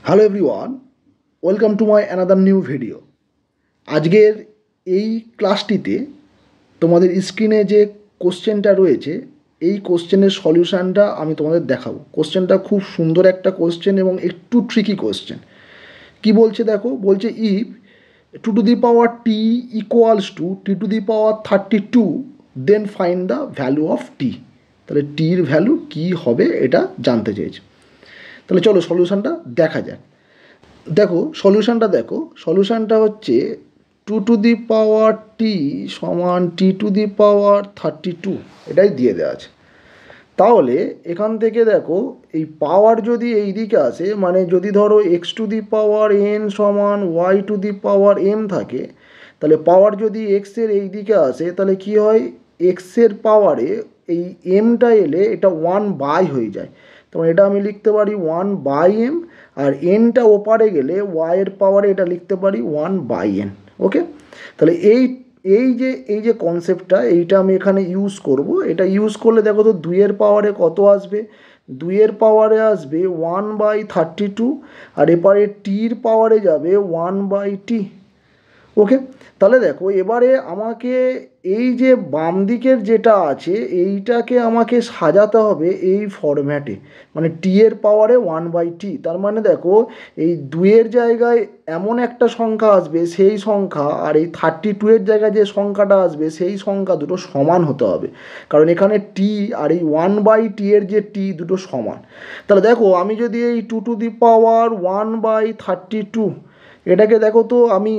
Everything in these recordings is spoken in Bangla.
Hello everyone, welcome to my another new video. আজকের এই ক্লাসটিতে তোমাদের স্ক্রিনে যে কোশ্চেনটা রয়েছে এই কোশ্চেনের সলিউশানটা আমি তোমাদের দেখাবো। কোশ্চেনটা খুব সুন্দর একটা কোশ্চেন এবং একটু ট্রিকি কোশ্চেন। কি বলছে দেখো, বলছে if 2 to the power t equals to t⁻32 then find the value of T. তাহলে টির ভ্যালু কী হবে এটা জানতে চেয়েছে। তাহলে চলো সলিউশানটা দেখা যাক। দেখো সলিউশানটা হচ্ছে 2 to the power t সমান t⁻32 এটাই দিয়ে দেওয়া আছে। তাহলে এখান থেকে দেখো এই পাওয়ার যদি এই দিকে আসে, মানে যদি ধরো x⁻n সমান y⁻m থাকে, তাহলে পাওয়ার যদি এক্সের এই দিকে আসে তাহলে কি হয়, এক্সের পাওয়ারে এই এমটা এলে এটা 1/, হয়ে যায়। তখন এটা আমি লিখতে পারি 1/m, আর এনটা ওপারে গেলে ওয়াইয়ের পাওয়ারে এটা লিখতে পারি 1/n। ওকে, তাহলে এই যে কনসেপ্টটা এইটা আমি এখানে ইউজ করব। এটা ইউজ করলে দেখো তো 2-এর পাওয়ারে কত আসবে, 2-এর পাওয়ারে আসবে 1/32, আর এপারে টির পাওয়ারে যাবে 1/t। ওকে, তাহলে দেখো এবারে আমাকে এই যে বাম দিকের যেটা আছে এইটাকে আমাকে সাজাতে হবে এই ফরম্যাটে, মানে টি এর পাওয়ারে 1/t। তার মানে দেখো এই 2-এর জায়গায় এমন একটা সংখ্যা আসবে সেই সংখ্যা, আর এই 32-এর জায়গায় যে সংখ্যাটা আসবে সেই সংখ্যা দুটো সমান হতে হবে, কারণ এখানে টি আর এই 1/t এর যে টি দুটো সমান। তাহলে দেখো আমি যদি এই 2 to the power 1/32 এটাকে দেখো তো আমি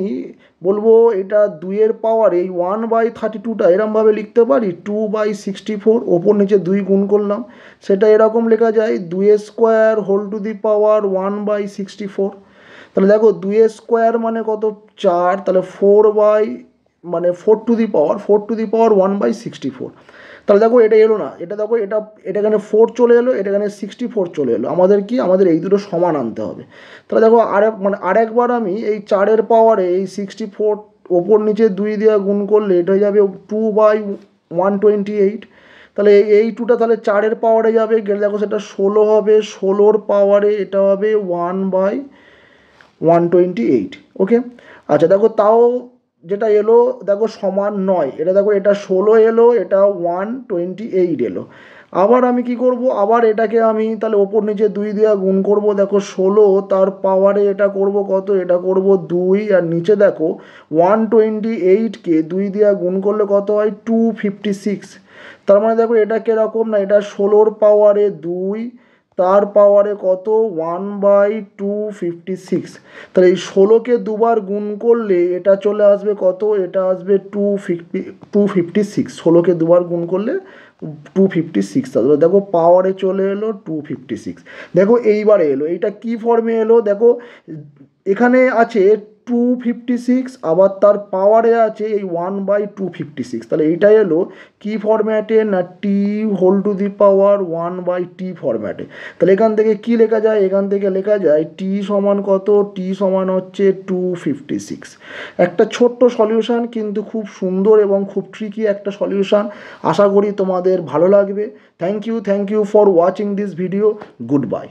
বলবো এটা 2-এর পাওয়ার এই 1/32টা এরমভাবে লিখতে পারি 2/64, ওপর নিচে 2 গুণ করলাম, সেটা এরকম লেখা যায় 2² হোল টু দি পাওয়ার 1/64। তাহলে দেখো 2² মানে কত, 4, তাহলে 4 to the power 1/64। তাহলে দেখো এটা এলো না, এটা দেখো এটা এখানে 4 চলে এলো, এটা এখানে 64 চলে এলো। আমাদের এই দুটো সমান আনতে হবে। তাহলে দেখো আরেকবার আমি এই 4-এর পাওয়ারে এই 64 ওপর নিচে 2 দিয়ে গুণ করলে এটা হয়ে যাবে 2/128। তাহলে এই 2টা তাহলে 4-এর পাওয়ারে যাবে, গেলে দেখো সেটা 16 হবে, 16-র পাওয়ারে এটা হবে 1/128। ওকে, আচ্ছা দেখো তাও যেটা এলো দেখো সমান নয়, এটা দেখো এটা 16 এলো, এটা 128 এলো। আবার আমি কি করব, আবার এটাকে আমি তাহলে ওপর নিচে 2 দিয়ে গুণ করব। দেখো 16 তার পাওয়ারে এটা করব কত, এটা করব 2, আর নিচে দেখো 128কে 2 দিয়ে গুণ করলে কত হয় 256। তার মানে দেখো এটা কীরকম না, এটা 16-র পাওয়ারে 2 তার পাওয়ারে কত 1/256। তাহলে এই 16কে দুবার গুণ করলে এটা চলে আসবে কত, এটা আসবে 256। 16কে দুবার গুণ করলে 256 আসবে। দেখো পাওয়ারে চলে এলো 256। দেখো এইবারে এলো, এইটা কি ফর্মে এলো, দেখো এখানে আছে 256, আবার তার পাওয়ারে আছে এই 1/256। তাহলে এইটা এলো কি ফরম্যাটে না টি whole to the power 1/t ফরম্যাটে। তাহলে এখান থেকে কি লেখা যায়, এখান থেকে লেখা যায় টি সমান কত, টি সমান হচ্ছে 256। একটা ছোট্ট সলিউশান, কিন্তু খুব সুন্দর এবং খুব ট্রিকি একটা সলিউশান। আশা করি তোমাদের ভালো লাগবে। Thank you for watching this video. Good by.